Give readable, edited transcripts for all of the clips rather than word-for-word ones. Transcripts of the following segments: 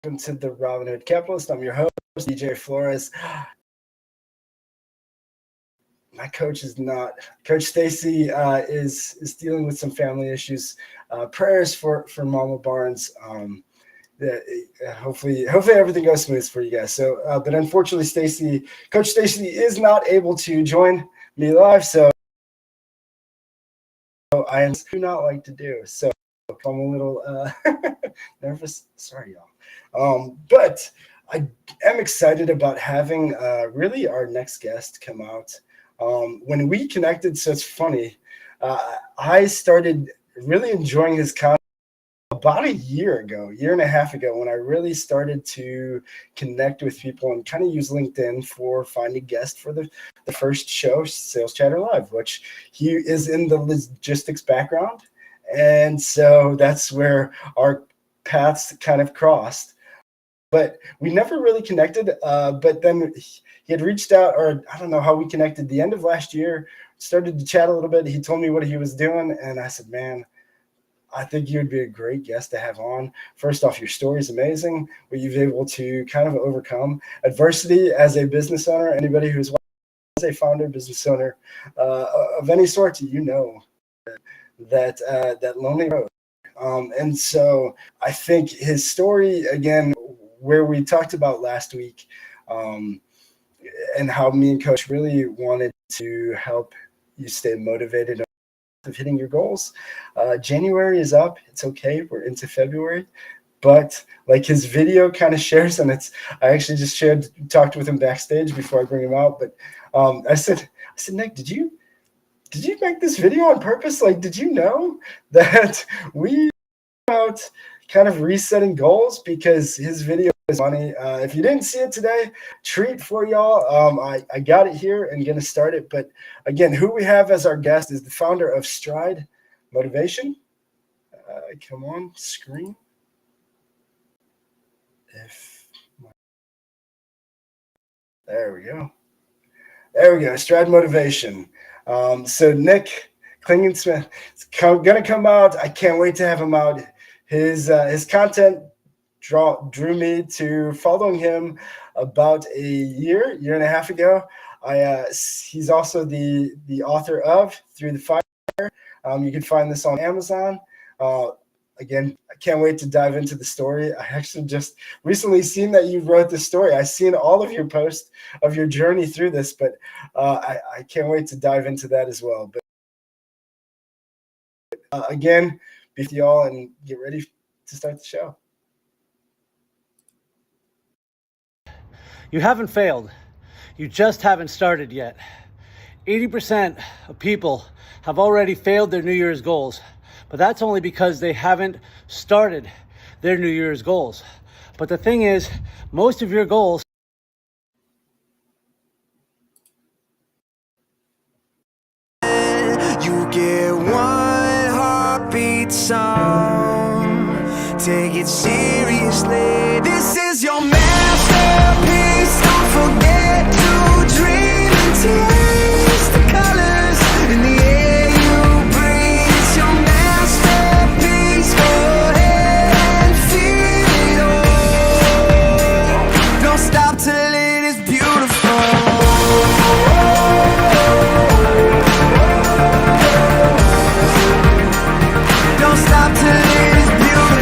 Welcome to the Robinhood Capitalists. I'm your host, DJ Flores. My coach is not. Coach Stacey is dealing with some family issues. Prayers for Mama Barnes. Hopefully everything goes smooth for you guys. So, but unfortunately, Coach Stacey is not able to join me live. So I do not like to do. So I'm a little nervous. Sorry, y'all. But I am excited about having really our next guest come out. When we connected, so it's funny, I started really enjoying his content about a year and a half ago, when I really started to connect with people and kind of use LinkedIn for finding guests for the first show, Sales Chatter Live, which he is in the logistics background. And so that's where our paths kind of crossed. But we never really connected. But then he had reached out, or I don't know how we connected, the end of last year, started to chat a little bit. He told me what he was doing. And I said, man, I think you would be a great guest to have on. First off, your story is amazing. What you've been able to kind of overcome adversity as a business owner. Anybody who's a founder, business owner of any sort, that lonely road. And so I think his story, again, where we talked about last week, and how me and Coach really wanted to help you stay motivated of hitting your goals. January is up. It's okay. We're into February. But like his video kind of shares, and I actually just talked with him backstage before I bring him out. But I said, Nick, did you make this video on purpose? Like, did you know that we about kind of resetting goals? Because his video is funny. If you didn't see it today, treat for y'all. I got it here and going to start it. But again, who we have as our guest is the founder of Stride Motivation. Come on, screen. There we go. Stride Motivation. So Nick Klingensmith is going to come out. I can't wait to have him out. His content drew me to following him about a year and a half ago. He's also the author of Through the Fire. You can find this on Amazon. Again, I can't wait to dive into the story. I actually just recently seen that you wrote this story. I've seen all of your posts of your journey through this, but I can't wait to dive into that as well. But again, be with y'all and get ready to start the show. You haven't failed. You just haven't started yet. 80% of people have already failed their New Year's goals, but that's only because they haven't started their New Year's goals. But the thing is, most of your goals you get one heartbeat song. Take it seriously. This is your masterpiece. Don't forget to dream and taste the colors in the air you breathe. It's your masterpiece. Go ahead and feel it all. Don't stop till it is beautiful. Don't stop till it is beautiful.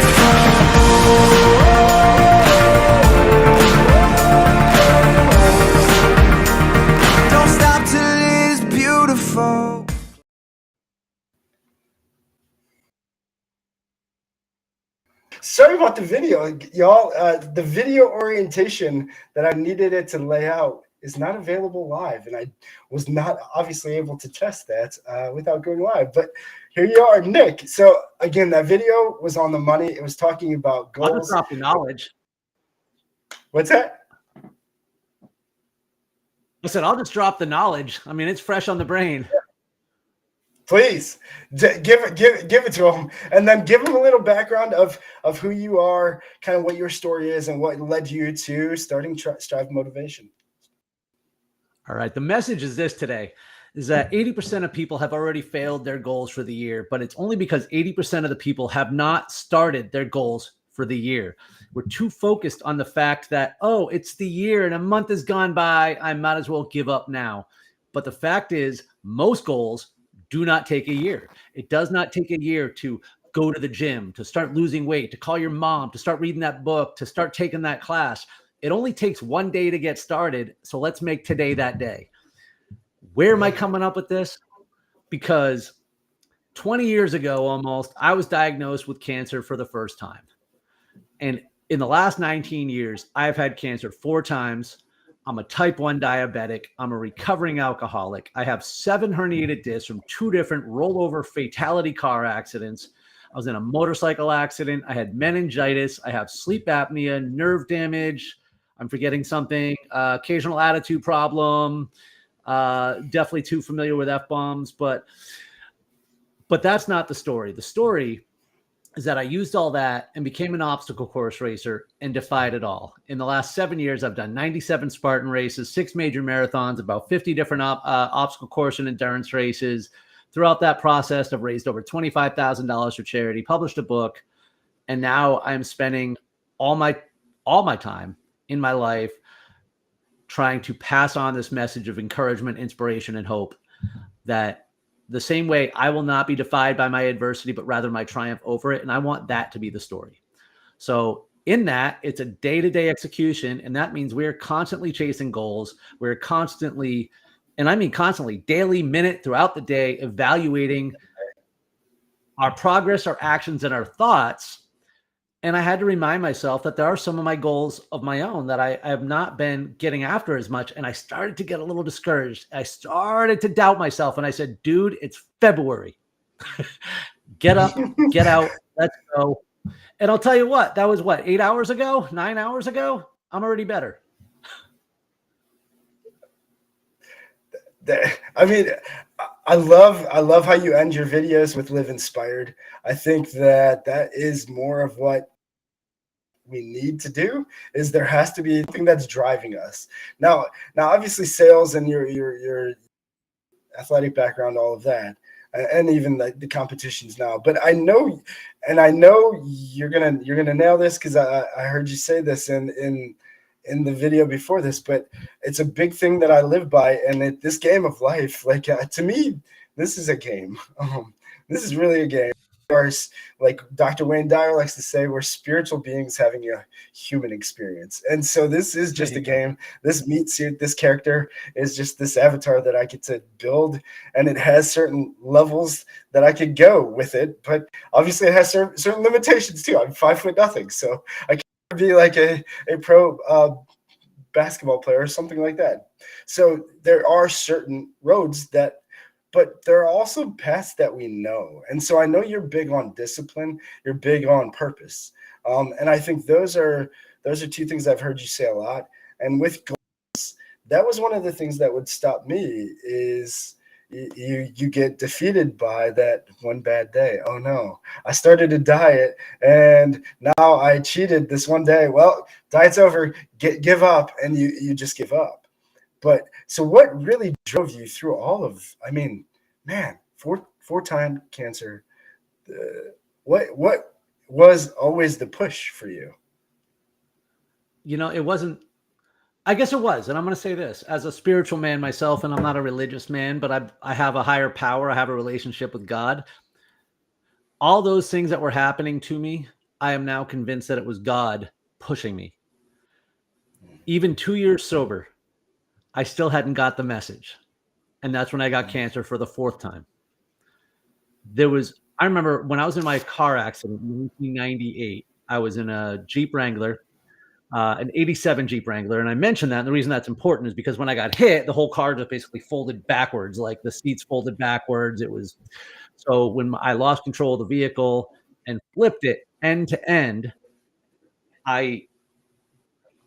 Don't stop till it is beautiful. Sorry about the video, y'all. The video orientation that I needed it to lay out is not available live, and I was not obviously able to test that without going live. But here you are, Nick. So again, that video was on the money. It was talking about goals. I'll just drop the knowledge. What's that? I said, I'll just drop the knowledge. I mean, it's fresh on the brain. Please give it to him, and then give him a little background of who you are, kind of what your story is, and what led you to starting Strive Motivation. All right. The message is this today, is that 80% of people have already failed their goals for the year, but it's only because 80% of the people have not started their goals for the year. We're too focused on the fact that, oh, it's the year and a month has gone by. I might as well give up now. But the fact is, most goals do not take a year. It does not take a year to go to the gym, to start losing weight, to call your mom, to start reading that book, to start taking that class. It only takes one day to get started. So let's make today that day. Where am I coming up with this? Because 20 years ago, almost, I was diagnosed with cancer for the first time. And in the last 19 years, I've had cancer 4 times. I'm a type 1 diabetic. I'm a recovering alcoholic. I have 7 herniated discs from 2 different rollover fatality car accidents. I was in a motorcycle accident. I had meningitis. I have sleep apnea, nerve damage. I'm forgetting something. Occasional attitude problem. Definitely too familiar with F-bombs, but that's not the story. The story is that I used all that and became an obstacle course racer and defied it all. In the last 7 years, I've done 97 Spartan races, 6 major marathons, about 50 different obstacle course and endurance races. Throughout that process, I've raised over $25,000 for charity, published a book, and now I'm spending all my time in my life trying to pass on this message of encouragement, inspiration, and hope that the same way I will not be defied by my adversity, but rather my triumph over it. And I want that to be the story. So in that, it's a day-to-day execution. And that means we're constantly chasing goals. We're constantly, and I mean constantly, daily, minute, throughout the day, evaluating our progress, our actions, and our thoughts. And I had to remind myself that there are some of my goals of my own that I have not been getting after as much. And I started to get a little discouraged. I started to doubt myself. And I said, dude, it's February. Get up, get out, let's go. And I'll tell you what, that was 8 hours ago, 9 hours ago? I'm already better. I mean, I love how you end your videos with live inspired. I think that is more of what we need to do. Is there has to be something that's driving us. Now obviously sales and your athletic background, all of that, and even the competitions now. But I know you're gonna nail this, because I heard you say this in the video before this, but it's a big thing that I live by. And this game of life, like to me, this is a game. This is really a game. Like Dr. Wayne Dyer likes to say, we're spiritual beings having a human experience. And so this is just a game. This meat suit, this character is just this avatar that I get to build, and it has certain levels that I could go with it. But obviously it has certain limitations too. I'm 5'0", so I can't be like a pro basketball player or something like that. So there are certain roads but there are also paths that we know. And so I know you're big on discipline, you're big on purpose. And I think those are 2 things I've heard you say a lot. And with goals, that was one of the things that would stop me is you get defeated by that one bad day. Oh no, I started a diet and now I cheated this one day. Well, diet's over, give up, and you just give up. But so what really drove you through all of, I mean, man, 4-time cancer, what was always the push for you? It wasn't, I guess it was. And I'm going to say this as a spiritual man myself, and I'm not a religious man, but I have a higher power. I have a relationship with God. All those things that were happening to me, I am now convinced that it was God pushing me. Even 2 years sober, I still hadn't got the message. And that's when I got cancer for the 4th time. I remember when I was in my car accident in 1998, I was in a Jeep Wrangler, an 87 Jeep Wrangler. And I mentioned that. And the reason that's important is because when I got hit, the whole car just basically folded backwards, like the seats folded backwards. So when I lost control of the vehicle and flipped it end to end, I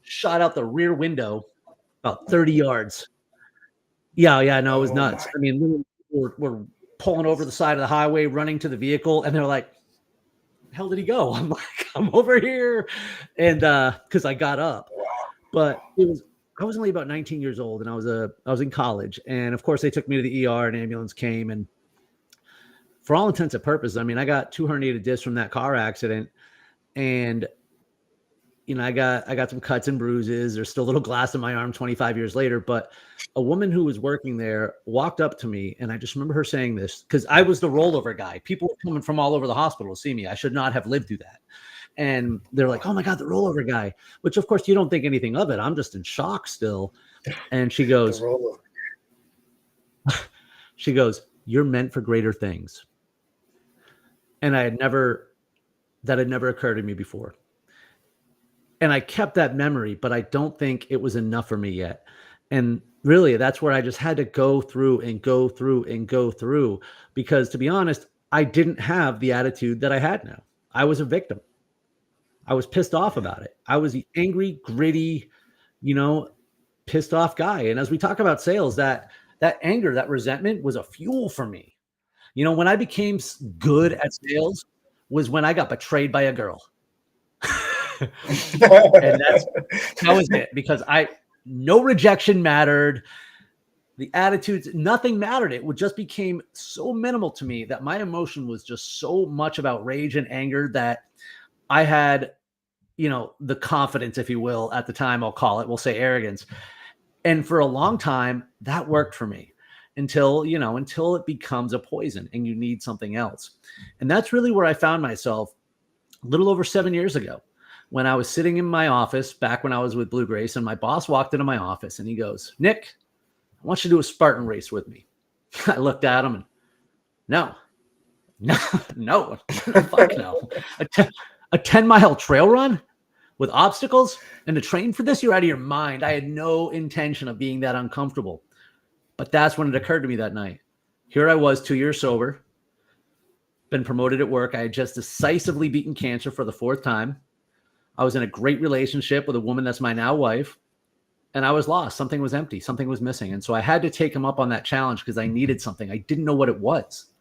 shot out the rear window about 30 yards. Yeah, no, it was nuts. I mean, we're pulling over the side of the highway, running to the vehicle, and they're like, "The hell did he go?" I'm like, "I'm over here," and because I got up, but I was only about 19 years old, and I was in college, and of course they took me to the ER, and ambulance came, and for all intents and purposes, I mean, I got 2 herniated discs from that car accident. And I got some cuts and bruises. There's still a little glass in my arm 25 years later, but a woman who was working there walked up to me, and I just remember her saying this because I was the rollover guy. People were coming from all over the hospital to see me. I should not have lived through that. And they're like, "Oh my God, the rollover guy," which of course you don't think anything of it. I'm just in shock still. And she goes, "You're meant for greater things." And that had never occurred to me before. And I kept that memory, but I don't think it was enough for me yet. And really, that's where I just had to go through and go through and go through, because to be honest, I didn't have the attitude that I had now. I was a victim. I was pissed off about it. I was the angry, gritty, pissed off guy. And as we talk about sales, that anger, that resentment was a fuel for me. When I became good at sales was when I got betrayed by a girl. And that was it, because no rejection mattered. The attitudes, nothing mattered. It just became so minimal to me that my emotion was just so much about rage and anger that I had, the confidence, if you will, at the time, we'll say arrogance. And for a long time, that worked for me until it becomes a poison and you need something else. And that's really where I found myself a little over 7 years ago, when I was sitting in my office back when I was with Blue Grace, and my boss walked into my office and he goes, "Nick, I want you to do a Spartan race with me." I looked at him and no, fuck no. A 10-mile trail run with obstacles and to train for this? You're out of your mind. I had no intention of being that uncomfortable. But that's when it occurred to me that night. Here I was, 2 years sober, been promoted at work. I had just decisively beaten cancer for the 4th time. I was in a great relationship with a woman that's my now wife, and I was lost. Something was empty. Something was missing. And so I had to take him up on that challenge because I needed something. I didn't know what it was.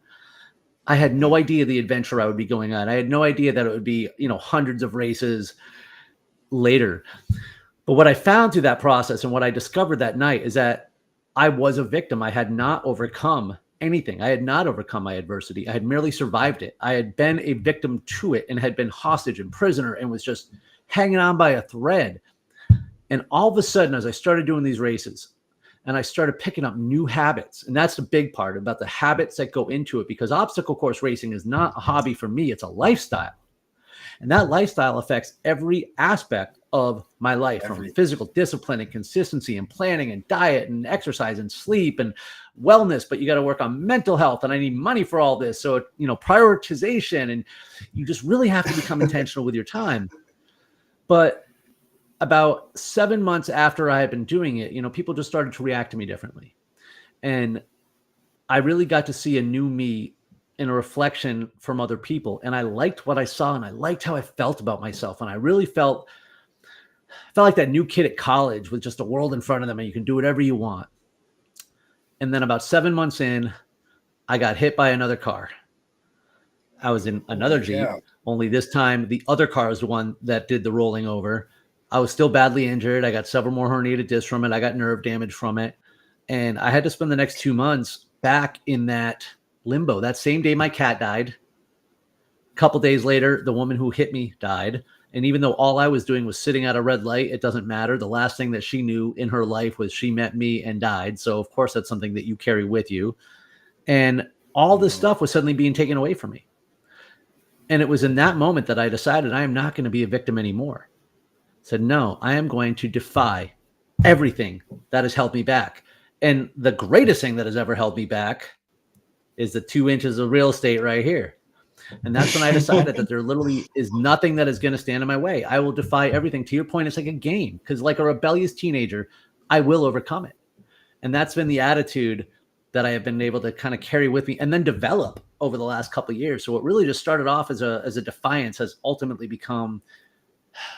I had no idea the adventure I would be going on. I had no idea that it would be, hundreds of races later. But what I found through that process and what I discovered that night is that I was a victim. I had not overcome anything. I had not overcome my adversity. I had merely survived it. I had been a victim to it and had been hostage and prisoner and was just hanging on by a thread. And all of a sudden, as I started doing these races and I started picking up new habits, and that's the big part about the habits that go into it, because obstacle course racing is not a hobby for me. It's a lifestyle. And that lifestyle affects every aspect of my life, from physical discipline and consistency and planning and diet and exercise and sleep and wellness. But you got to work on mental health, and I need money for all this. So, prioritization, and you just really have to become intentional with your time. But about 7 months after I had been doing it, people just started to react to me differently. And I really got to see a new me in a reflection from other people. And I liked what I saw, and I liked how I felt about myself. And I really felt like that new kid at college with just a world in front of them and you can do whatever you want. And then about 7 months in, I got hit by another car. I was in another Jeep, only this time the other car was the one that did the rolling over. I was still badly injured. I got several more herniated discs from it. I got nerve damage from it. And I had to spend the next 2 months back in that limbo. That same day, my cat died. A couple days later, the woman who hit me died. And even though all I was doing was sitting at a red light, it doesn't matter. The last thing that she knew in her life was she met me and died. So of course, that's something that you carry with you. And all this stuff was suddenly being taken away from me. And it was in that moment that I decided I am not going to be a victim anymore. I said, no, I am going to defy everything that has held me back. And the greatest thing that has ever held me back is the 2 inches of real estate right here. And that's when I decided that there literally is nothing that is going to stand in my way. I will defy everything. To your point, it's like a game, because like a rebellious teenager, I will overcome it. And that's been the attitude that I have been able to kind of carry with me and then develop over the last couple of years. So what really just started off as a defiance has ultimately become,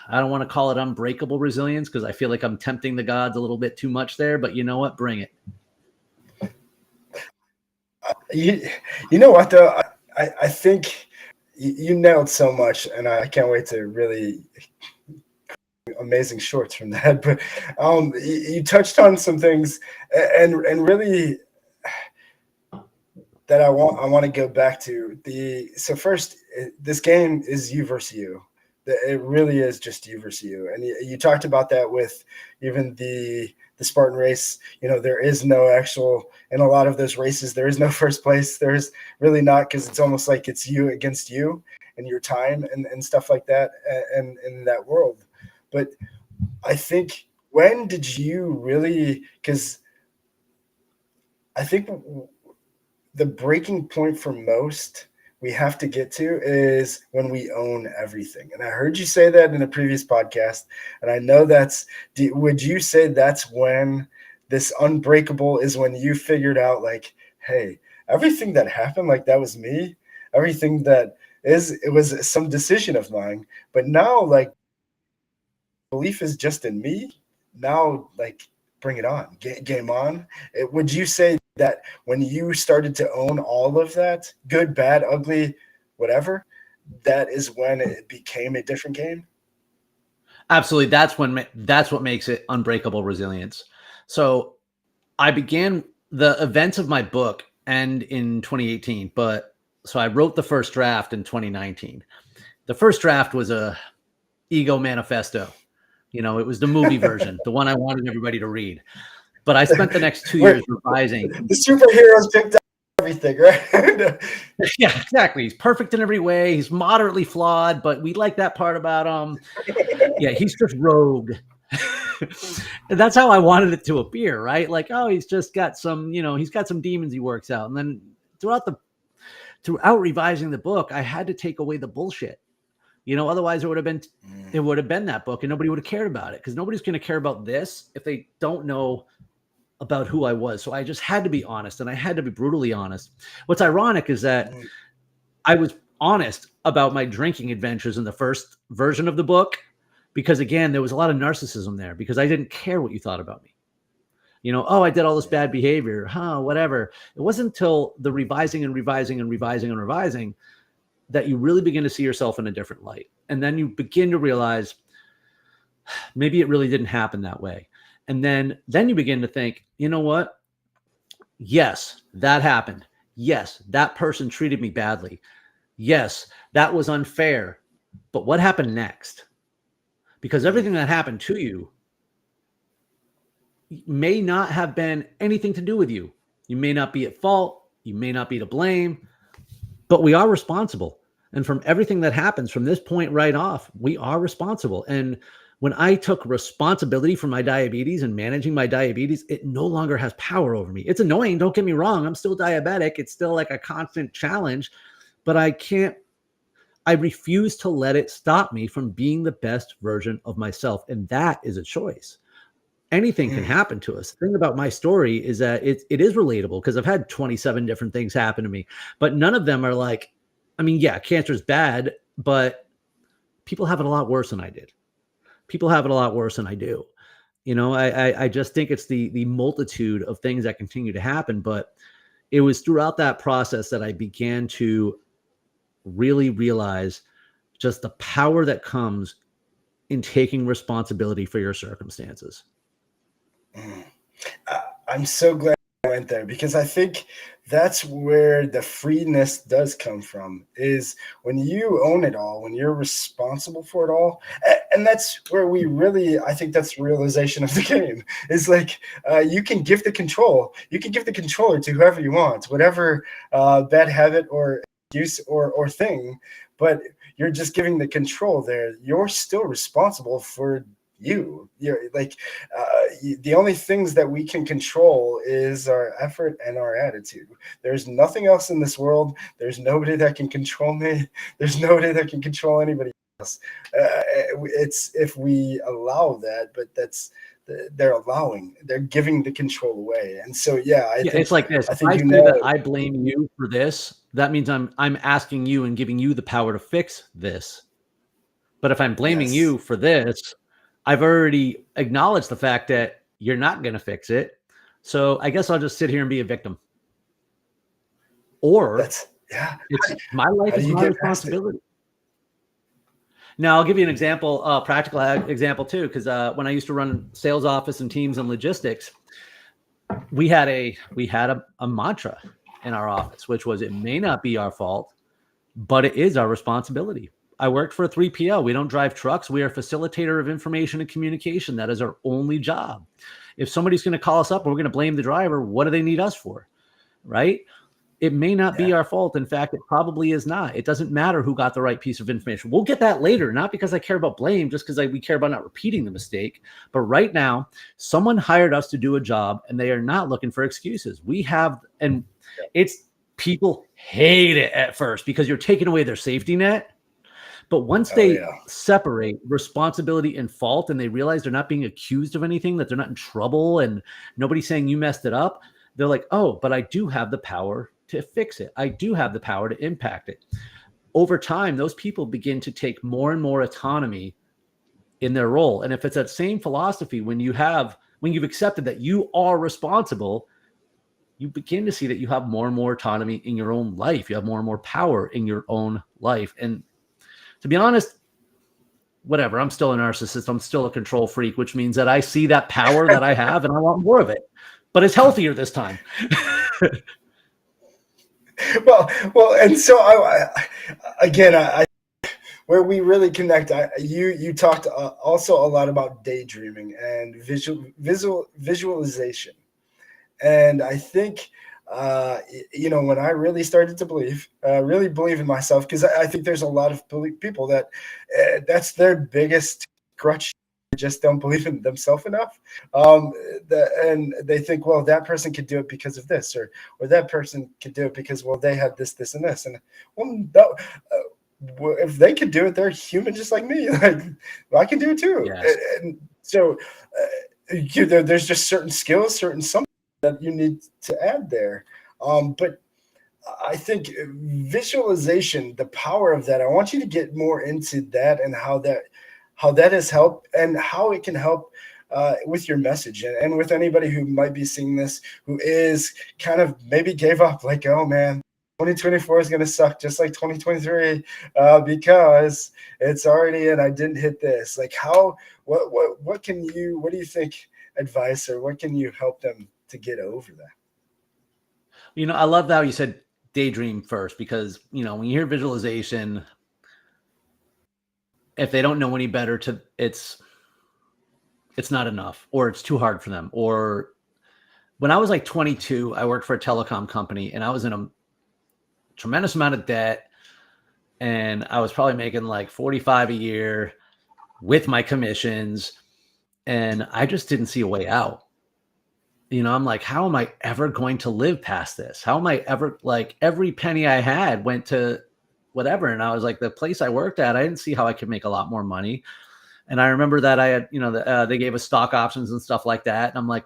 I don't want to call it unbreakable resilience, because I feel like I'm tempting the gods a little bit too much there, but you know what? Bring it. You know what, though? I think you nailed so much, and I can't wait to really amazing shorts from that. But you touched on some things, and really that I want to go back to. So first, this game is you versus you. It really is just you versus you. And you talked about that with even the Spartan race. You know, there is no actual, in a lot of those races, there is no first place. There's really not, because it's almost like it's you against you and your time and stuff like that, and in that world. But I think, when did you really, because I think the breaking point for most we have to get to is when we own everything. And I heard you say that in a previous podcast. And I know would you say that's when this unbreakable is, when you figured out, like, hey, everything that happened, like, that was me, everything that it was some decision of mine, but now, like, belief is just in me now, like, bring it on, game on. Would you say that when you started to own all of that, good, bad, ugly, whatever, that is when it became a different game? Absolutely. That's what makes it unbreakable resilience. So I began, the events of my book end in 2018, so I wrote the first draft in 2019. The first draft was a ego manifesto. You know, it was the movie version, the one I wanted everybody to read. But I spent the next 2 years revising. The superheroes picked up everything, right? Yeah, exactly. He's perfect in every way. He's moderately flawed, but we like that part about him. Yeah, he's just rogue. And that's how I wanted it to appear, right? Like, oh, he's just got some, he's got some demons he works out. And then throughout revising the book, I had to take away the bullshit. Otherwise it would have been that book and nobody would have cared about it, because nobody's going to care about this if they don't know about who I was. So I just had to be honest, and I had to be brutally honest. What's ironic is that I was honest about my drinking adventures in the first version of the book, because again, there was a lot of narcissism there, because I didn't care what you thought about me. Oh, I did all this bad behavior, whatever. It wasn't until the revising that you really begin to see yourself in a different light. And then you begin to realize maybe it really didn't happen that way. And then you begin to think, you know what? Yes, that happened. Yes, that person treated me badly. Yes, that was unfair. But what happened next? Because everything that happened to you may not have been anything to do with you. You may not be at fault. You may not be to blame. But we are responsible. And from everything that happens from this point right off, we are responsible. And when I took responsibility for my diabetes and managing my diabetes, it no longer has power over me. It's annoying. Don't get me wrong. I'm still diabetic. It's still like a constant challenge, but I refuse to let it stop me from being the best version of myself. And that is a choice. Anything can happen to us. The thing about my story is that it is relatable, because I've had 27 different things happen to me, but none of them are like, cancer is bad, but people have it a lot worse than I did. People have it a lot worse than I do. I just think it's the multitude of things that continue to happen. But it was throughout that process that I began to really realize just the power that comes in taking responsibility for your circumstances. I'm so glad I went there, because I think that's where the freeness does come from, is when you own it all, when you're responsible for it all. And that's where I think that's the realization of the game, is like, you can give the control. You can give the controller to whoever you want, whatever bad habit or use or thing, but you're just giving the control there. You're still responsible for you're like, the only things that we can control is our effort and our attitude. There's nothing else in this world. There's nobody that can control me. There's nobody that can control anybody else. It's if we allow that, but they're giving the control away. And so, I think it's like this. If I say that I blame you for this, that means I'm asking you and giving you the power to fix this. But if I'm blaming you for this, I've already acknowledged the fact that you're not going to fix it. So I guess I'll just sit here and be a victim. Or my life is my responsibility. Now, I'll give you an example, practical example too, because when I used to run sales office and teams and logistics, we had a mantra in our office, which was, it may not be our fault, but it is our responsibility. I worked for a 3PL. We don't drive trucks. We are a facilitator of information and communication. That is our only job. If somebody's going to call us up and we're going to blame the driver, what do they need us for? Right? It may not be our fault. In fact, it probably is not. It doesn't matter who got the right piece of information. We'll get that later, not because I care about blame, just because we care about not repeating the mistake. But right now, someone hired us to do a job and they are not looking for excuses. We have, and it's, people hate it at first because you're taking away their safety net. But once they separate responsibility and fault and they realize they're not being accused of anything, that they're not in trouble and nobody's saying you messed it up, they're like, oh, but I do have the power to fix it. I do have the power to impact it. Over time, those people begin to take more and more autonomy in their role. And if it's that same philosophy, when you've accepted that you are responsible, you begin to see that you have more and more autonomy in your own life. You have more and more power in your own life. And to be honest, whatever, I'm still a narcissist. I'm still a control freak, which means that I see that power that I have and I want more of it, but it's healthier this time. Well, and so I where we really connect, you talked also a lot about daydreaming and visualization. And I think, when I really started to believe in myself, because I think there's a lot of people that that's their biggest crutch. They just don't believe in themselves enough. And they think, well, that person could do it because of this, or that person could do it because, well, they had this, and this. And if they could do it, they're human just like me. Like, well, I can do it too. Yes. And so there's just certain skills, something that you need to add there. But I think visualization, the power of that, I want you to get more into that and how that has helped and how it can help with your message and with anybody who might be seeing this, who is kind of maybe gave up, like, oh man, 2024 is going to suck just like 2023 because it's already in. I didn't hit this. Like, what do you think advice, or what can you help them to get over that? I love how you said daydream first, because, when you hear visualization, if they don't know any better, it's not enough, or it's too hard for them. Or when I was like 22, I worked for a telecom company and I was in a tremendous amount of debt, and I was probably making like 45 a year with my commissions, and I just didn't see a way out. I'm like, how am I ever going to live past this? How am I ever, like, every penny I had went to whatever. And I was like, the place I worked at, I didn't see how I could make a lot more money. And I remember that I had, they gave us stock options and stuff like that. And I'm like,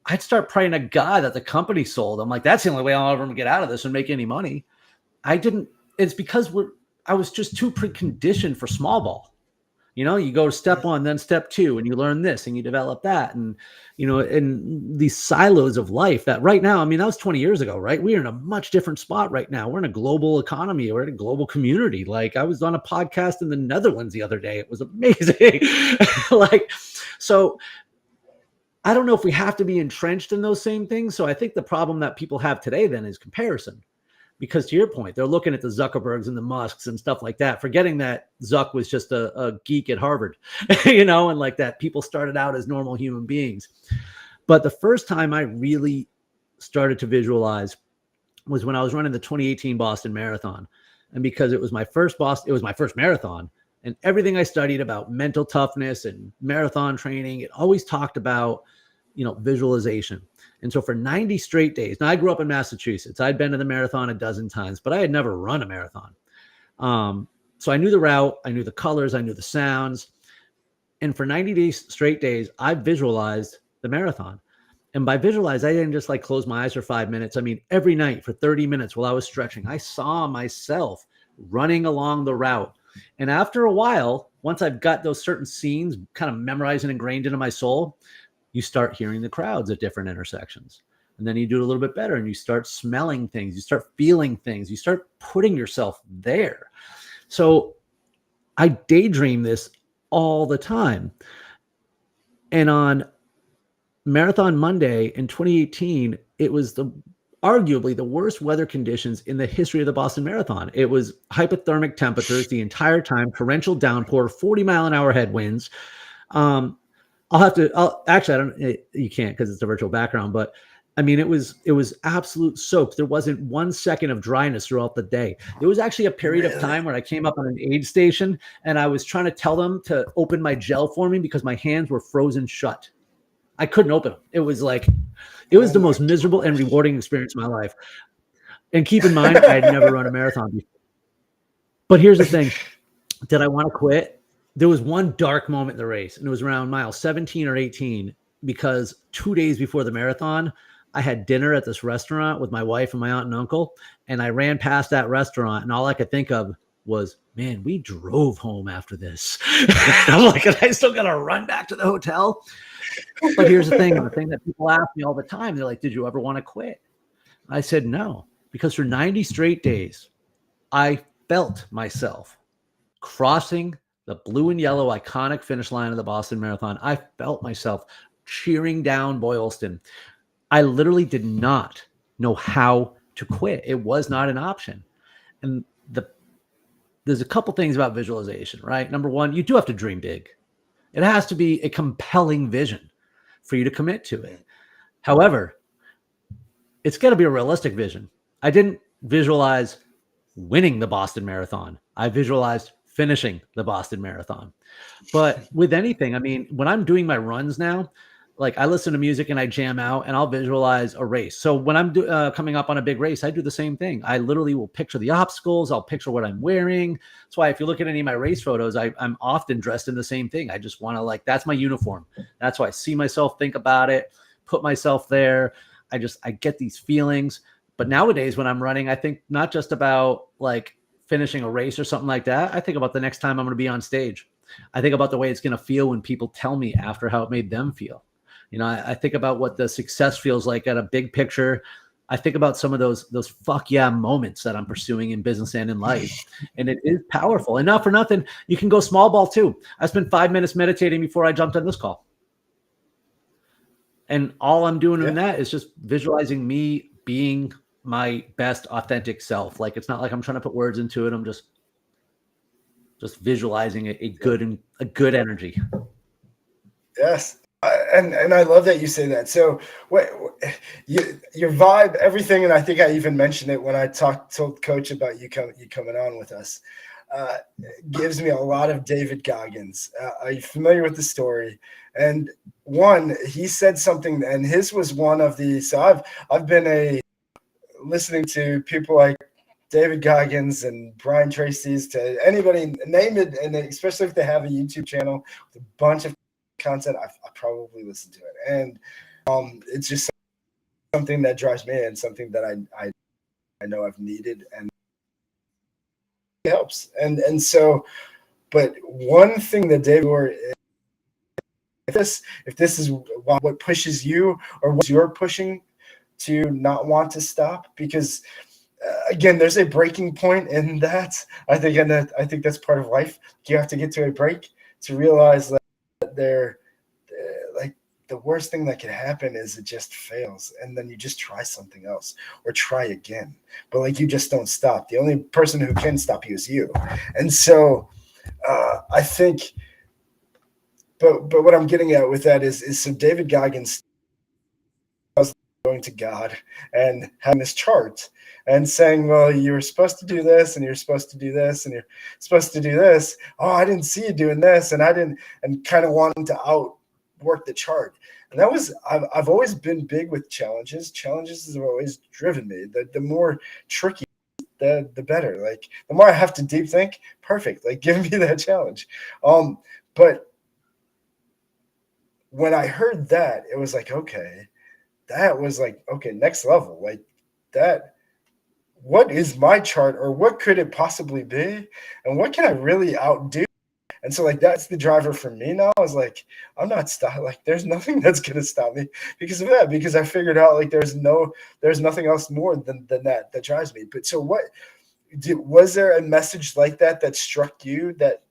I'd start praying to God that the company sold. I'm like, that's the only way I'll ever get out of this and make any money. It's because I was just too preconditioned for small ball. You go to step one, then step two, and you learn this and you develop that. And, in these silos of life that right now, that was 20 years ago, right? We're in a much different spot right now. We're in a global economy. We're in a global community. Like, I was on a podcast in the Netherlands the other day. It was amazing. So I don't know if we have to be entrenched in those same things. So I think the problem that people have today then is comparison. Because to your point, they're looking at the Zuckerbergs and the Musks and stuff like that, forgetting that Zuck was just a geek at Harvard, and like that people started out as normal human beings. But the first time I really started to visualize was when I was running the 2018 Boston Marathon. And because it was my first marathon, and everything I studied about mental toughness and marathon training, it always talked about, visualization. And so for 90 straight days, now I grew up in Massachusetts. I'd been to the marathon a dozen times, but I had never run a marathon. So I knew the route, I knew the colors, I knew the sounds. And for 90 straight days, I visualized the marathon. And by visualize, I didn't just like close my eyes for 5 minutes. Every night for 30 minutes while I was stretching, I saw myself running along the route. And after a while, once I've got those certain scenes kind of memorized and ingrained into my soul, you start hearing the crowds at different intersections. And then you do it a little bit better and you start smelling things, you start feeling things, you start putting yourself there. So I daydream this all the time. And on Marathon Monday in 2018, arguably the worst weather conditions in the history of the Boston Marathon. It was hypothermic temperatures the entire time, torrential downpour, 40-mile-an-hour headwinds. Actually, I don't, you can't because it's a virtual background, but I mean, it was absolute soak. There wasn't 1 second of dryness throughout the day. There was actually a period of time where I came up on an aid station and I was trying to tell them to open my gel for me because my hands were frozen shut. I couldn't open them. It was the most miserable and rewarding experience of my life. And keep in mind, I had never run a marathon before. But here's the thing. Did I want to quit? There was one dark moment in the race, and it was around mile 17 or 18, because 2 days before the marathon, I had dinner at this restaurant with my wife and my aunt and uncle, and I ran past that restaurant, and all I could think of was, man, we drove home after this. I'm like, I still got to run back to the hotel. But here's the thing that people ask me all the time. They're like, did you ever want to quit? I said, no, because for 90 straight days, I felt myself crossing the blue and yellow iconic finish line of the Boston Marathon. I felt myself cheering down Boylston. I literally did not know how to quit. It was not an option. And there's a couple things about visualization, right? Number one, you do have to dream big. It has to be a compelling vision for you to commit to it. However, it's got to be a realistic vision. I didn't visualize winning the Boston Marathon. I visualized finishing the Boston Marathon. But with anything, I mean, when I'm doing my runs now, like I listen to music and I jam out and I'll visualize a race. So when I'm coming up on a big race, I do the same thing. I literally will picture the obstacles. I'll picture what I'm wearing. That's why if you look at any of my race photos, I'm often dressed in the same thing. I just want to that's my uniform. That's why I see myself, think about it, put myself there. I get these feelings. But nowadays when I'm running, I think not just about finishing a race or something like that. I think about the next time I'm going to be on stage. I think about the way it's going to feel when people tell me after how it made them feel. I think about what the success feels like at a big picture. I think about some of those fuck yeah moments that I'm pursuing in business and in life. And it is powerful. And not for nothing, you can go small ball too. I spent 5 minutes meditating before I jumped on this call. And all I'm doing in that is just visualizing me being my best authentic self. It's not like I'm trying to put words into it. I'm just visualizing a good energy. Yes. And I love that you say that. So your vibe, everything, and I think I even mentioned it when I told Coach about you coming on with us, gives me a lot of David Goggins. Are you familiar with the story? And he said something, and his was one of the. So I've been listening to people like David Goggins and Brian Tracy's, to anybody, name it, and especially if they have a YouTube channel with a bunch of content, I probably listen to it, and it's just something that drives me and something that I know I've needed, and it helps. And so, but one thing that David, if this is what pushes you or what you're pushing to not want to stop, because again, there's a breaking point in that. I think that's part of life. You have to get to a break to realize that the worst thing that can happen is it just fails, and then you just try something else or try again. But you just don't stop. The only person who can stop you is you. And so I think, but what I'm getting at with that is so David Goggins going to God and having this chart and saying, well, you were supposed to do this, and you're supposed to do this, and you're supposed to do this. Oh, I didn't see you doing this, and I didn't, and kind of wanting to outwork the chart. And that was, I've always been big with challenges. Challenges have always driven me. The more tricky, the better. The more I have to deep think, perfect. Give me that challenge. But when I heard that, it was okay. That was okay, next level. That, what is my chart, or what could it possibly be? And what can I really outdo? And so that's the driver for me now, is I'm not stopped. There's nothing that's going to stop me because of that, because I figured out there's nothing else more than that drives me. But so was there a message like that struck you that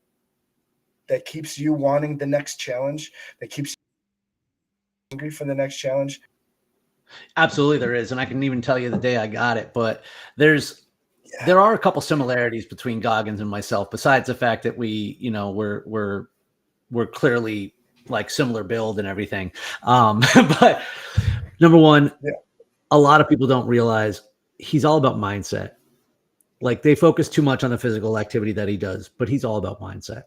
keeps you wanting the next challenge, that keeps you hungry for the next challenge? Absolutely there is. And I can even tell you the day I got it, but there are a couple similarities between Goggins and myself, besides the fact that we're clearly like similar build and everything. But number one, a lot of people don't realize he's all about mindset. Like they focus too much on the physical activity that he does, but he's all about mindset.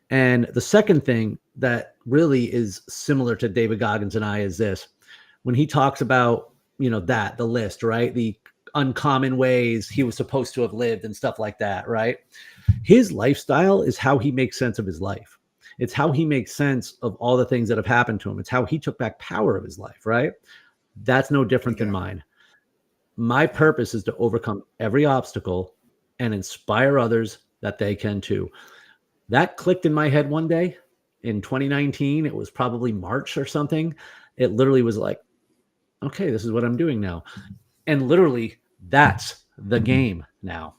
And the second thing that really is similar to David Goggins and I is this: when he talks about, the list, right? The uncommon ways he was supposed to have lived and stuff like that, right? His lifestyle is how he makes sense of his life. It's how he makes sense of all the things that have happened to him. It's how he took back power of his life, right? That's no different than mine. My purpose is to overcome every obstacle and inspire others that they can too. That clicked in my head one day in 2019. It was probably March or something. It literally was like, okay, this is what I'm doing now. And literally, that's the game now.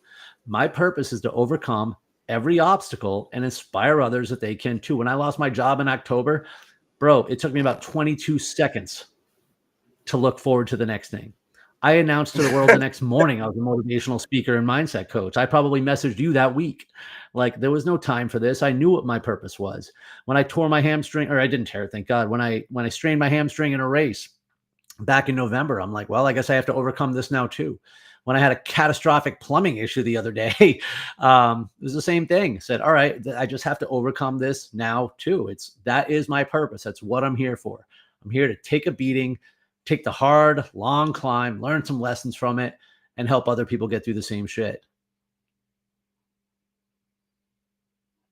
My purpose is to overcome every obstacle and inspire others that they can too. When I lost my job in October, bro, it took me about 22 seconds to look forward to the next thing. I announced to the world the next morning I was a motivational speaker and mindset coach. I probably messaged you that week. Like there was no time for this. I knew what my purpose was. When I tore my hamstring, or I didn't tear it, thank God. When I strained my hamstring in a race back in November, I'm like, well, I guess I have to overcome this now too. When I had a catastrophic plumbing issue the other day, it was the same thing. I said, all right, I just have to overcome this now too. That is my purpose. That's what I'm here for. I'm here to take a beating, take the hard, long climb, learn some lessons from it, and help other people get through the same shit.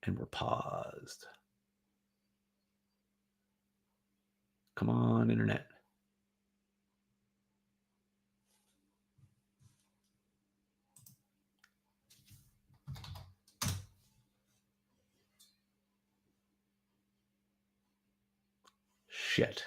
And we're paused. Come on, internet. Shit.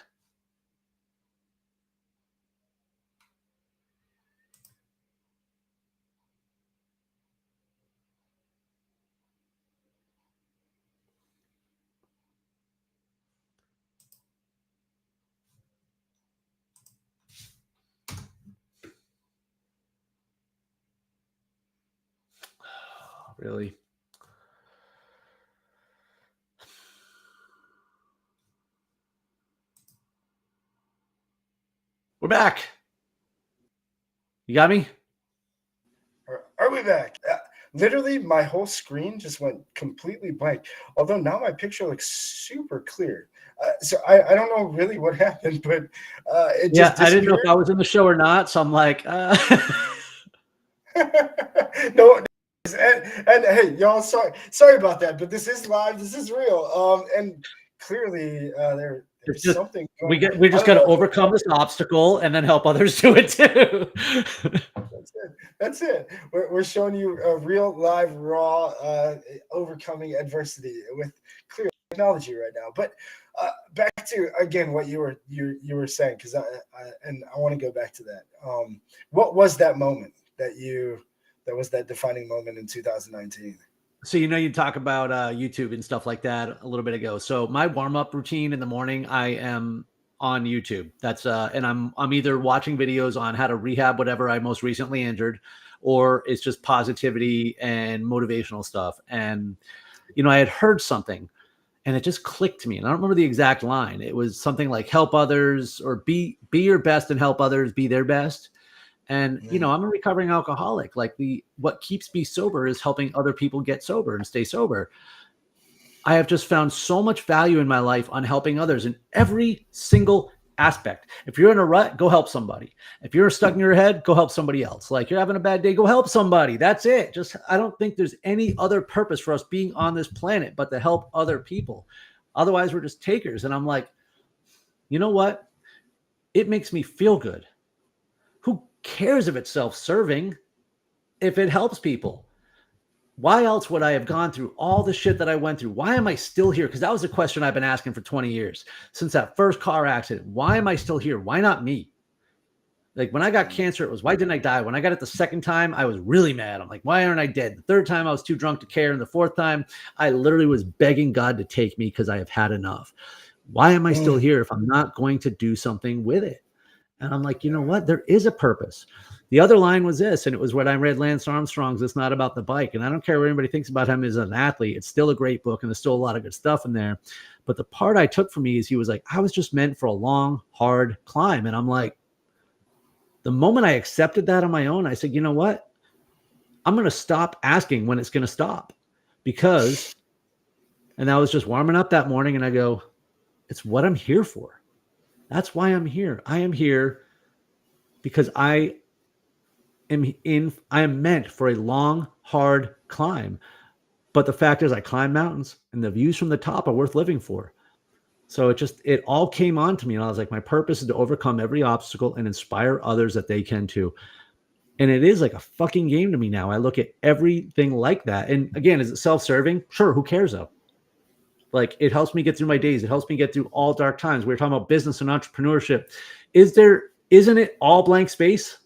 Really? We're back. You got me? Are we back? Literally, my whole screen just went completely blank. Although now my picture looks super clear. So I don't know really what happened, but it just I didn't know if I was in the show or not. So I'm like, no. And hey, y'all, sorry about that, but this is live. This is real. And clearly, there's just, something. We just got to overcome this obstacle and then help others do it too. That's it. We're showing you a real, live, raw, overcoming adversity with clear technology right now. But back to again what you were saying, because I want to go back to that. What was that moment that was that defining moment in 2019? So, you talk about YouTube and stuff like that a little bit ago. So my warm-up routine in the morning, I am on YouTube. That's and I'm either watching videos on how to rehab whatever I most recently injured, or it's just positivity and motivational stuff. And, I had heard something and it just clicked to me. And I don't remember the exact line. It was something like help others, or be your best and help others be their best. And, I'm a recovering alcoholic. Like what keeps me sober is helping other people get sober and stay sober. I have just found so much value in my life on helping others in every single aspect. If you're in a rut, go help somebody. If you're stuck in your head, go help somebody else. Like you're having a bad day, go help somebody. That's it. I don't think there's any other purpose for us being on this planet but to help other people. Otherwise, we're just takers. And I'm like, you know what? It makes me feel good. Who cares if it's self-serving if it helps people? Why else would I have gone through all the shit that I went through? Why am I still here? Because that was a question I've been asking for 20 years since that first car accident. Why am I still here? Why not me? Like when I got cancer, it was, why didn't I die? When I got it the second time, I was really mad. I'm like, why aren't I dead? The third time I was too drunk to care. And the fourth time I literally was begging God to take me because I have had enough. Why am I still here if I'm not going to do something with it? And I'm like, you know what? There is a purpose. The other line was this, and it was what I read Lance Armstrong's It's Not About the Bike. And I don't care what anybody thinks about him as an athlete. It's still a great book, and there's still a lot of good stuff in there. But the part I took from me is he was like, I was just meant for a long, hard climb. And I'm like, the moment I accepted that on my own, I said, you know what? I'm going to stop asking when it's going to stop, because, and I was just warming up that morning and I go, it's what I'm here for. That's why I'm here. I am here because I am meant for a long, hard climb. But the fact is I climb mountains and the views from the top are worth living for. So it all came on to me. And I was like, my purpose is to overcome every obstacle and inspire others that they can too. And it is like a fucking game to me now. I look at everything like that. And again, is it self-serving? Sure. Who cares though? Like, it helps me get through my days. It helps me get through all dark times. We were talking about business and entrepreneurship. Isn't it all blank space?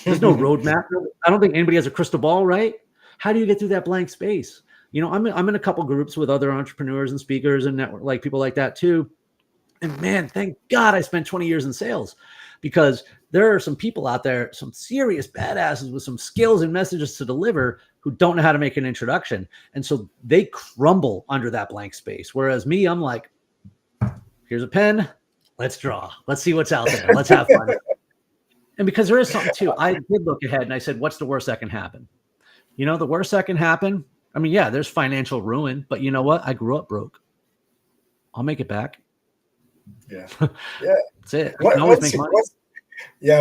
There's no roadmap. I don't think anybody has a crystal ball, right? How do you get through that blank space? You know, I'm in a couple groups with other entrepreneurs and speakers and network, like people like that too. And man, thank God I spent 20 years in sales, because there are some people out there, some serious badasses with some skills and messages to deliver, who don't know how to make an introduction. And so they crumble under that blank space. Whereas me, I'm like, here's a pen. Let's draw. Let's see what's out there. Let's have fun. And because there is something too, I did look ahead and I said, what's the worst that can happen? You know, the worst that can happen, I mean, yeah, there's financial ruin, but you know what? I grew up broke. I'll make it back. Yeah. That's it. I can always make money. It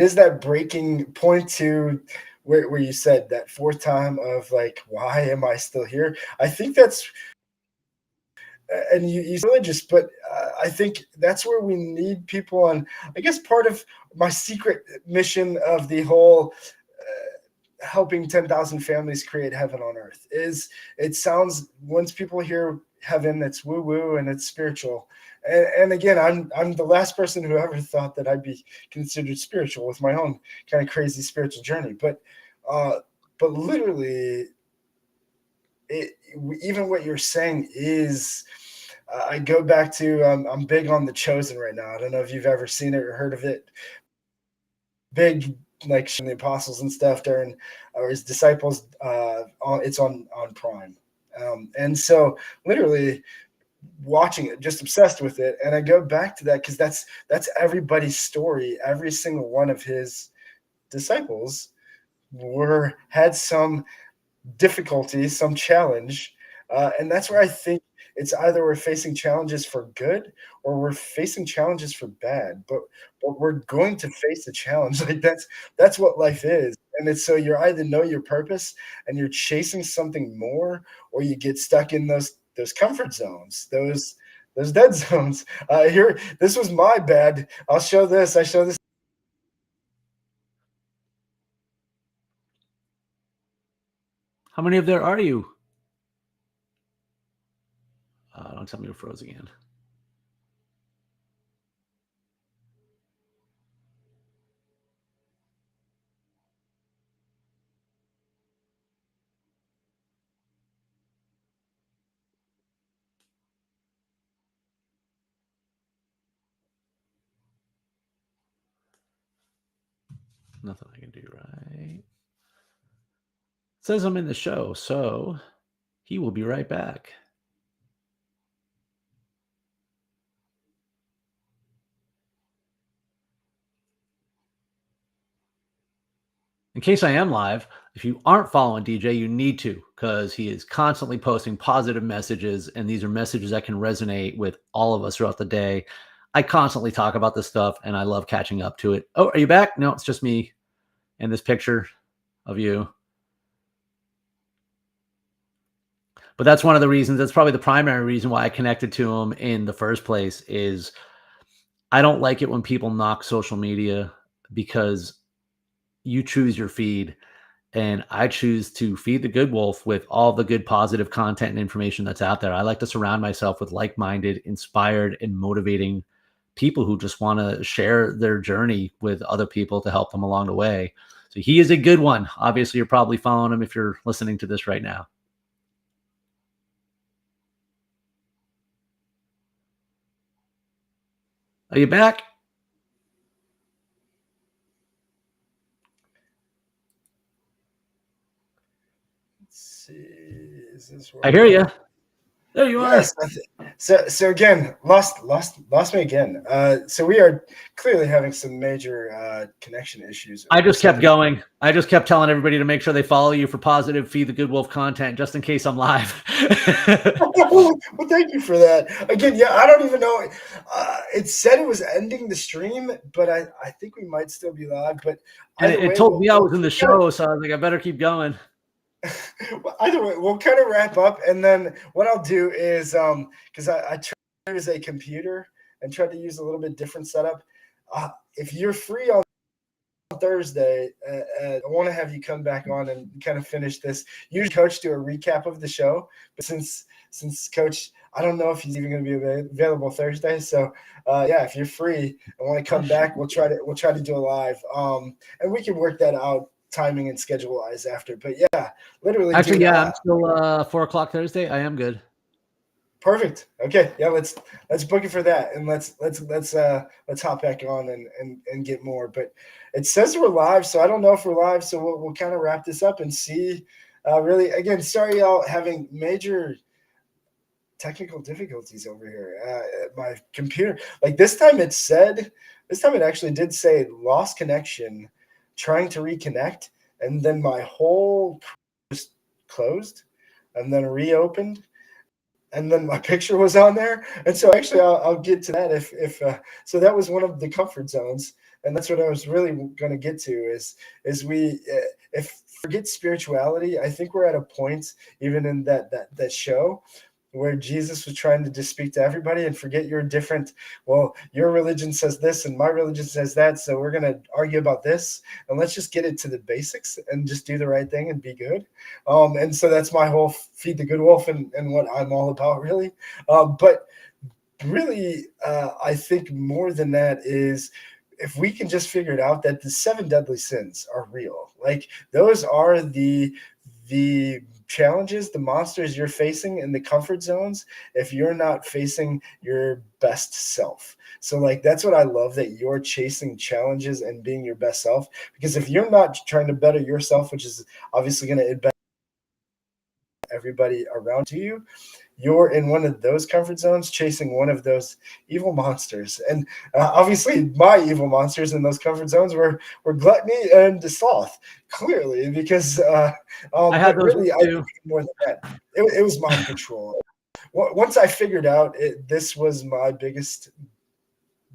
is that breaking point to where you said that fourth time of like, why am I still here? I think that's, and you religious, but I think that's where we need people. And I guess part of my secret mission of the whole helping 10,000 families create heaven on earth is, it sounds, once people hear heaven, it's woo woo and it's spiritual. And again, I'm the last person who ever thought that I'd be considered spiritual with my own kind of crazy spiritual journey. But literally, even what you're saying is, I go back to, I'm big on The Chosen right now. I don't know if you've ever seen it or heard of it. Big, like the apostles and stuff during, or his disciples, it's on Prime. And so literally watching it, just obsessed with it. And I go back to that because that's everybody's story. Every single one of his disciples had some difficulty, some challenge. And that's where I think it's either we're facing challenges for good or we're facing challenges for bad, but we're going to face a challenge. Like that's what life is. And it's, so you're either know your purpose and you're chasing something more, or you get stuck in those comfort zones, those dead zones. Here, this was my bad. I show this. How many of there are you? Don't tell me you froze again. Nothing I can do, right? It says I'm in the show, so he will be right back. In case I am live, if you aren't following DJ, you need to, because he is constantly posting positive messages, and these are messages that can resonate with all of us throughout the day. I constantly talk about this stuff, and I love catching up to it. Oh, are you back? No, it's just me and this picture of you. But that's one of the reasons, that's probably the primary reason why I connected to him in the first place, is I don't like it when people knock social media, because you choose your feed, and I choose to feed the good wolf with all the good positive content and information that's out there. I like to surround myself with like-minded, inspired, and motivating people who just want to share their journey with other people to help them along the way. So he is a good one. Obviously, you're probably following him if you're listening to this right now. Are you back? Let's see. Is this I hear you. There you Yes. So again, lost me again. So we are clearly having some major connection issues. I just kept going. I just kept telling everybody to make sure they follow you for positive Feed the Good Wolf content, just in case I'm live. Well, thank you for that. Again, yeah, I don't even know. It said it was ending the stream, but I think we might still be live. But And it told me I was in the show, so I was like, I better keep going. Well, either way, we'll kind of wrap up, and then what I'll do is because I tried to use a computer and tried to use a little bit different setup. If you're free on Thursday, I want to have you come back on and kind of finish this. Usually, Coach do a recap of the show, but since Coach, I don't know if he's even going to be available Thursday. So yeah, if you're free and want to come back, we'll try to do a live, and we can work that out, timing and schedule wise after. But yeah, literally. Actually, dude, yeah, I'm still 4:00 Thursday. I am good. Perfect. Okay. Yeah, let's book it for that, and let's hop back on and get more. But it says we're live, so I don't know if we're live. So we'll kind of wrap this up and see. Really, again, sorry y'all having major technical difficulties over here. My computer, like this time it actually did say lost connection, trying to reconnect, and then my whole just closed and then reopened, and then my picture was on there. And so actually I'll get to that if so that was one of the comfort zones, and that's what I was really going to get to is we if forget spirituality. I think we're at a point even in that show where Jesus was trying to just speak to everybody and forget your different, well, your religion says this and my religion says that, so we're going to argue about this, and let's just get it to the basics and just do the right thing and be good. And so that's my whole Feed the Good Wolf and what I'm all about, really. But really, I think more than that is if we can just figure it out that the 7 deadly sins are real. Like those are the challenges, the monsters you're facing in the comfort zones if you're not facing your best self. So like that's what I love, that you're chasing challenges and being your best self, because if you're not trying to better yourself, which is obviously going to better everybody around you, you're in one of those comfort zones chasing one of those evil monsters. And obviously my evil monsters in those comfort zones were gluttony and sloth, clearly, because I had those really more than that. It was mind control. Once I figured out this was my biggest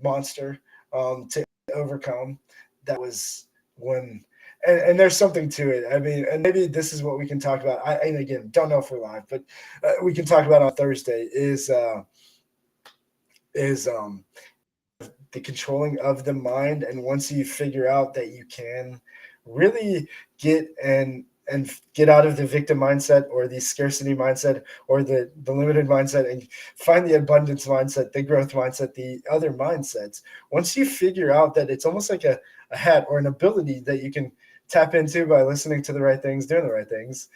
monster to overcome, that was when. And there's something to it. I mean, and maybe this is what we can talk about. And again, don't know if we're live, but we can talk about on Thursday is the controlling of the mind. And once you figure out that you can really get get out of the victim mindset or the scarcity mindset or the limited mindset and find the abundance mindset, the growth mindset, the other mindsets. Once you figure out that it's almost like a hat or an ability that you can tap into by listening to the right things, doing the right things,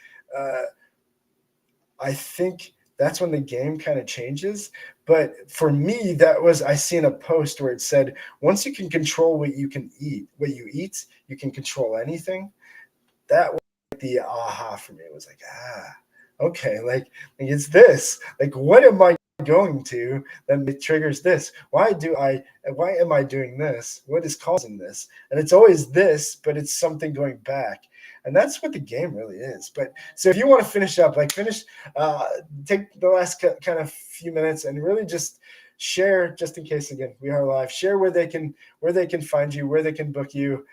I think that's when the game kind of changes. But for me, that was, I seen a post where it said, once you can control what you eat, you can control anything. That was like the aha for me. It was like, okay, like it's this. Like, what am I going to that triggers this? Why am I doing this? What is causing this? And it's always this, but it's something going back. And that's what the game really is. But so if you want to finish up, take the last kind of few minutes and really just share, just in case, again, we are live, share where they can find you, where they can book you.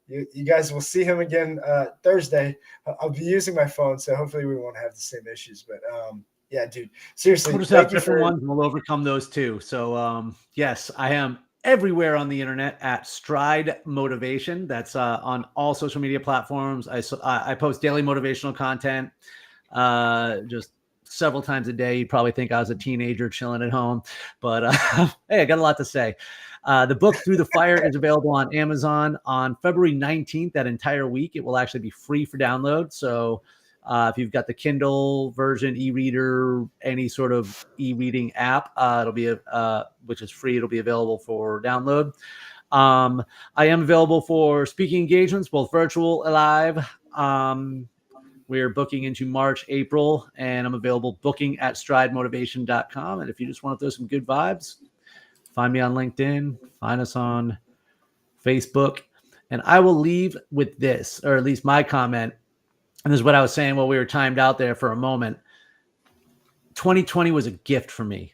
You guys will see him again Thursday. I'll be using my phone, so hopefully we won't have the same issues. But yeah, dude, seriously. We'll just have different ones and we'll overcome those too. So yes, I am everywhere on the internet at Stride Motivation. That's on all social media platforms. I post daily motivational content just several times a day. You'd probably think I was a teenager chilling at home, but hey, I got a lot to say. The book Through the Fire is available on Amazon on February 19th. That entire week, it will actually be free for download. So If you've got the Kindle version, e-reader, any sort of e-reading app, it'll be which is free. It'll be available for download. I am available for speaking engagements, both virtual and live. We're booking into March, April, and I'm available booking at stridemotivation.com. And if you just want to throw some good vibes, find me on LinkedIn, find us on Facebook. And I will leave with this, or at least my comment. And this is what I was saying while we were timed out there for a moment. 2020 was a gift for me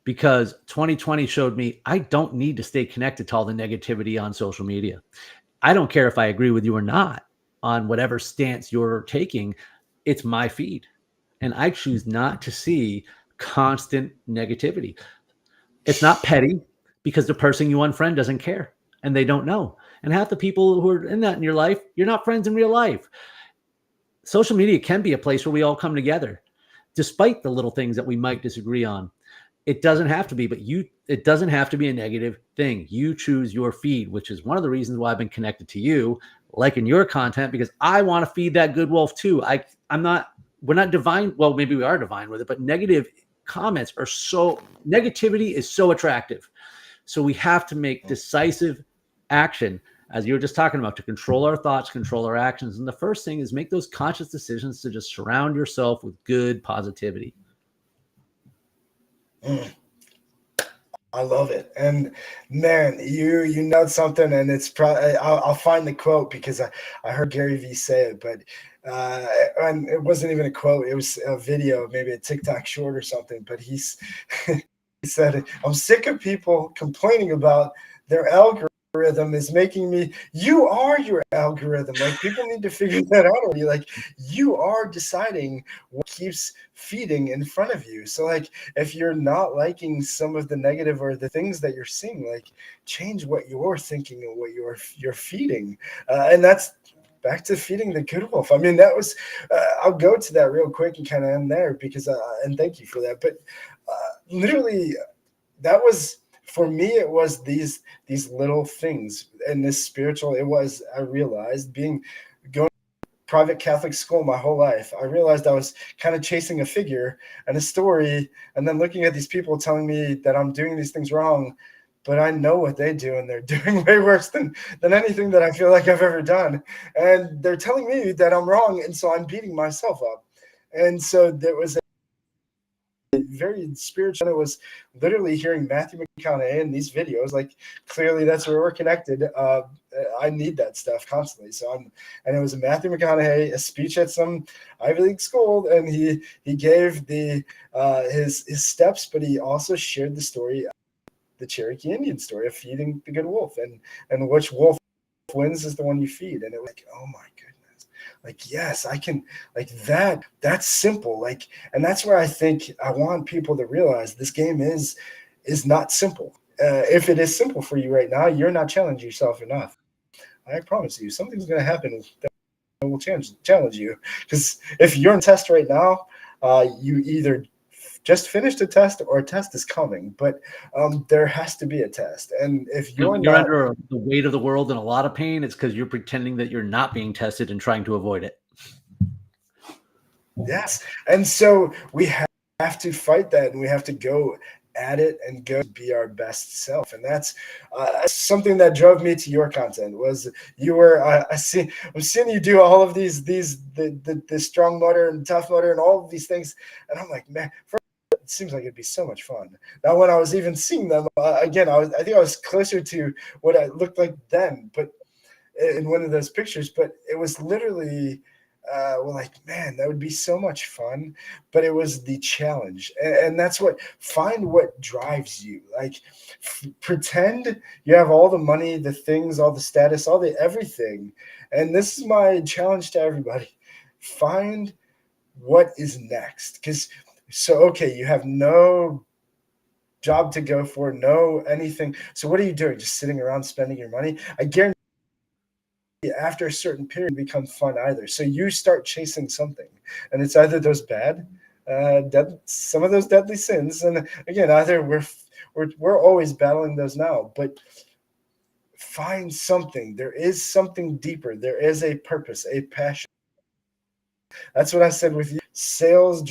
because 2020 showed me I don't need to stay connected to all the negativity on social media. I don't care if I agree with you or not on whatever stance you're taking. It's my feed. And I choose not to see constant negativity. It's not petty because the person you unfriend doesn't care and they don't know. And half the people who are in that in your life, you're not friends in real life. Social media can be a place where we all come together, despite the little things that we might disagree on. It doesn't have to be, but it doesn't have to be a negative thing. You choose your feed, which is one of the reasons why I've been connected to you, liking your content, because I want to feed that good wolf too. We're not divine. Well, maybe we are divine with it, but negative comments negativity is so attractive. So we have to make decisive action, as you were just talking about, to control our thoughts, control our actions. And the first thing is make those conscious decisions to just surround yourself with good positivity. I love it. And man, you know something, and it's probably, I'll find the quote because I heard Gary Vee say it, but and it wasn't even a quote. It was a video, maybe a TikTok short or something, but he said, I'm sick of people complaining about their algorithm is making me. You are your algorithm. Like, people need to figure that out already. Like, you are deciding what keeps feeding in front of you. So like, if you're not liking some of the negative or the things that you're seeing, like, change what you're thinking and what you're feeding. And that's back to feeding the good wolf. I mean, that was I'll go to that real quick and kind of end there because and thank you for that. But literally, that was, for me, it was these little things and this spiritual. I realized, going to private Catholic school my whole life, I realized I was kind of chasing a figure and a story, and then looking at these people telling me that I'm doing these things wrong, but I know what they do, and they're doing way worse than anything that I feel like I've ever done. And they're telling me that I'm wrong, and so I'm beating myself up. And so there was very spiritual. It was literally hearing Matthew McConaughey in these videos. Like, clearly that's where we're connected. I need that stuff constantly. And it was a Matthew McConaughey, a speech at some Ivy League school, and he gave his steps, but he also shared the story, the Cherokee Indian story of feeding the good wolf, and which wolf wins is the one you feed. And it was like, oh my goodness. Like, yes, I can, like, that's simple. Like, and that's where I think I want people to realize this game is not simple. If it is simple for you right now, you're not challenging yourself enough. I promise you, something's going to happen that will challenge you. Because if you're in test right now, you either just finished a test or a test is coming, but there has to be a test. And if you're under the weight of the world and a lot of pain, it's because you're pretending that you're not being tested and trying to avoid it. Yes. And so we have to fight that, and we have to go at it and go be our best self. And that's something that drove me to your content. Was you were I'm seeing you do all of these the strong motor and tough motor and all of these things, and I'm like, man, it seems like it'd be so much fun. Now, when I was even seeing them again, I think I was closer to what I looked like then, but in one of those pictures. But it was literally like, man, that would be so much fun. But it was the challenge, and that's find what drives you. Like, pretend you have all the money, the things, all the status, all the everything. And this is my challenge to everybody: find what is next. Okay, you have no job to go for, no anything. So what are you doing? Just sitting around spending your money? I guarantee after a certain period, it becomes fun either. So you start chasing something, and it's either those some of those deadly sins, and again, either we're always battling those now, but find something. There is something deeper. There is a purpose, a passion. That's what I said with you. Sales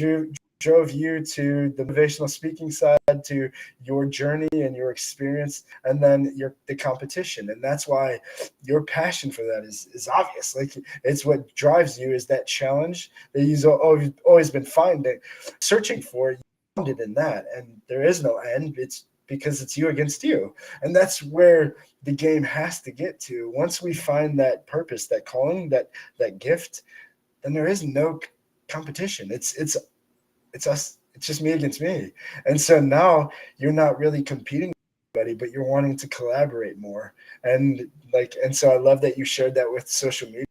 drove you to the motivational speaking side, to your journey and your experience, and then the competition. And that's why your passion for that is obvious. Like, it's what drives you, is that challenge that you've always been searching for. You found it in that, and there is no end. It's because it's you against you. And that's where the game has to get to. Once we find that purpose, that calling, that gift, then there is no competition. It's us. It's just me against me. And so now you're not really competing with anybody, but you're wanting to collaborate more. And so I love that you shared that with social media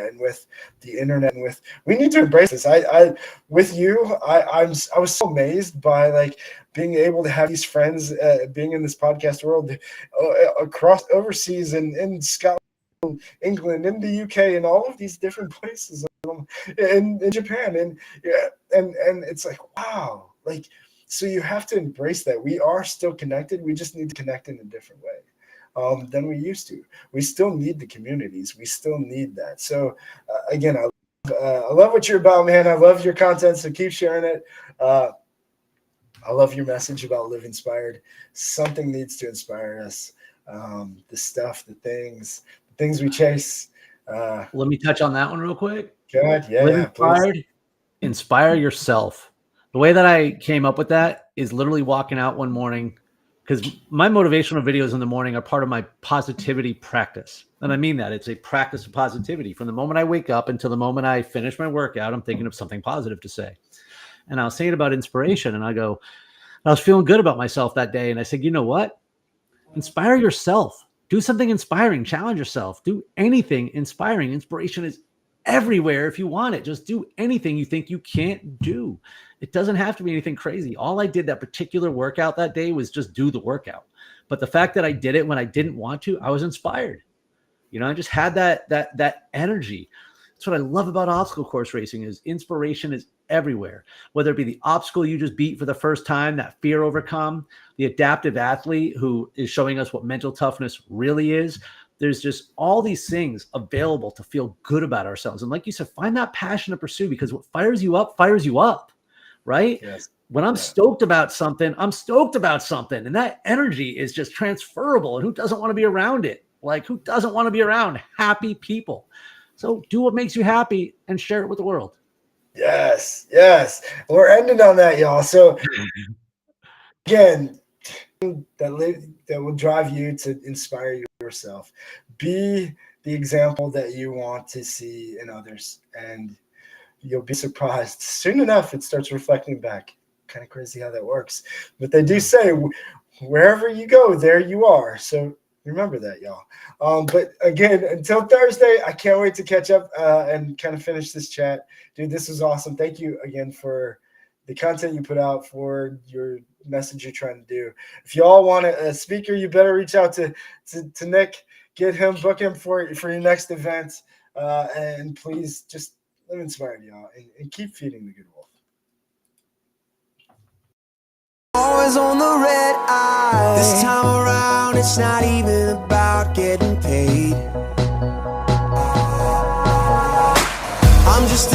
and with the internet, and we need to embrace this. I with you, I was so amazed by like being able to have these friends, being in this podcast world, across overseas, and in Scotland, England, in the UK, and all of these different places, in Japan, and it's like, wow, like, so you have to embrace that we are still connected. We just need to connect in a different way than we used to. We still need the communities. We still need that. So again, I love what you're about, man. I love your content, so keep sharing it. I love your message about live inspired. Something needs to inspire us. The stuff, the things we chase. Let me touch on that one real quick. Good. Yeah. Live inspired. Please. Inspire yourself. The way that I came up with that is literally walking out one morning, because my motivational videos in the morning are part of my positivity practice. And I mean that. It's a practice of positivity. From the moment I wake up until the moment I finish my workout, I'm thinking of something positive to say. And I was saying about inspiration, and I was feeling good about myself that day. And I said, you know what? Inspire yourself. Do something inspiring. Challenge yourself. Do anything inspiring. Inspiration is everywhere if you want it. Just do anything you think you can't do. It doesn't have to be anything crazy. All I did that particular workout that day was just do the workout. But the fact that I did it when I didn't want to, I was inspired. You know, I just had that energy. That's what I love about obstacle course racing, is inspiration is everywhere. Whether it be the obstacle you just beat for the first time, that fear overcome, the adaptive athlete who is showing us what mental toughness really is. There's just all these things available to feel good about ourselves. And like you said, find that passion to pursue, because what fires you up, right? Yes. When I'm stoked about something, I'm stoked about something. And that energy is just transferable. And who doesn't want to be around it? Like, who doesn't want to be around happy people? So do what makes you happy and share it with the world. Yes. We're ending on that, y'all. So again, that will drive you to inspire yourself. Be the example that you want to see in others, and you'll be surprised. Soon enough, it starts reflecting back. Kind of crazy how that works. But they do say, wherever you go, there you are. So remember that, y'all. But again, until Thursday, I can't wait to catch up and kind of finish this chat. Dude, this was awesome. Thank you again for the content you put out, for your message you're trying to do. If you all want a speaker, you better reach out to Nick. Get him, book him for your next event. And please just live inspired, y'all, and keep feeding the good wolf. Always on the red eye. This time around, it's not even about getting paid. I'm just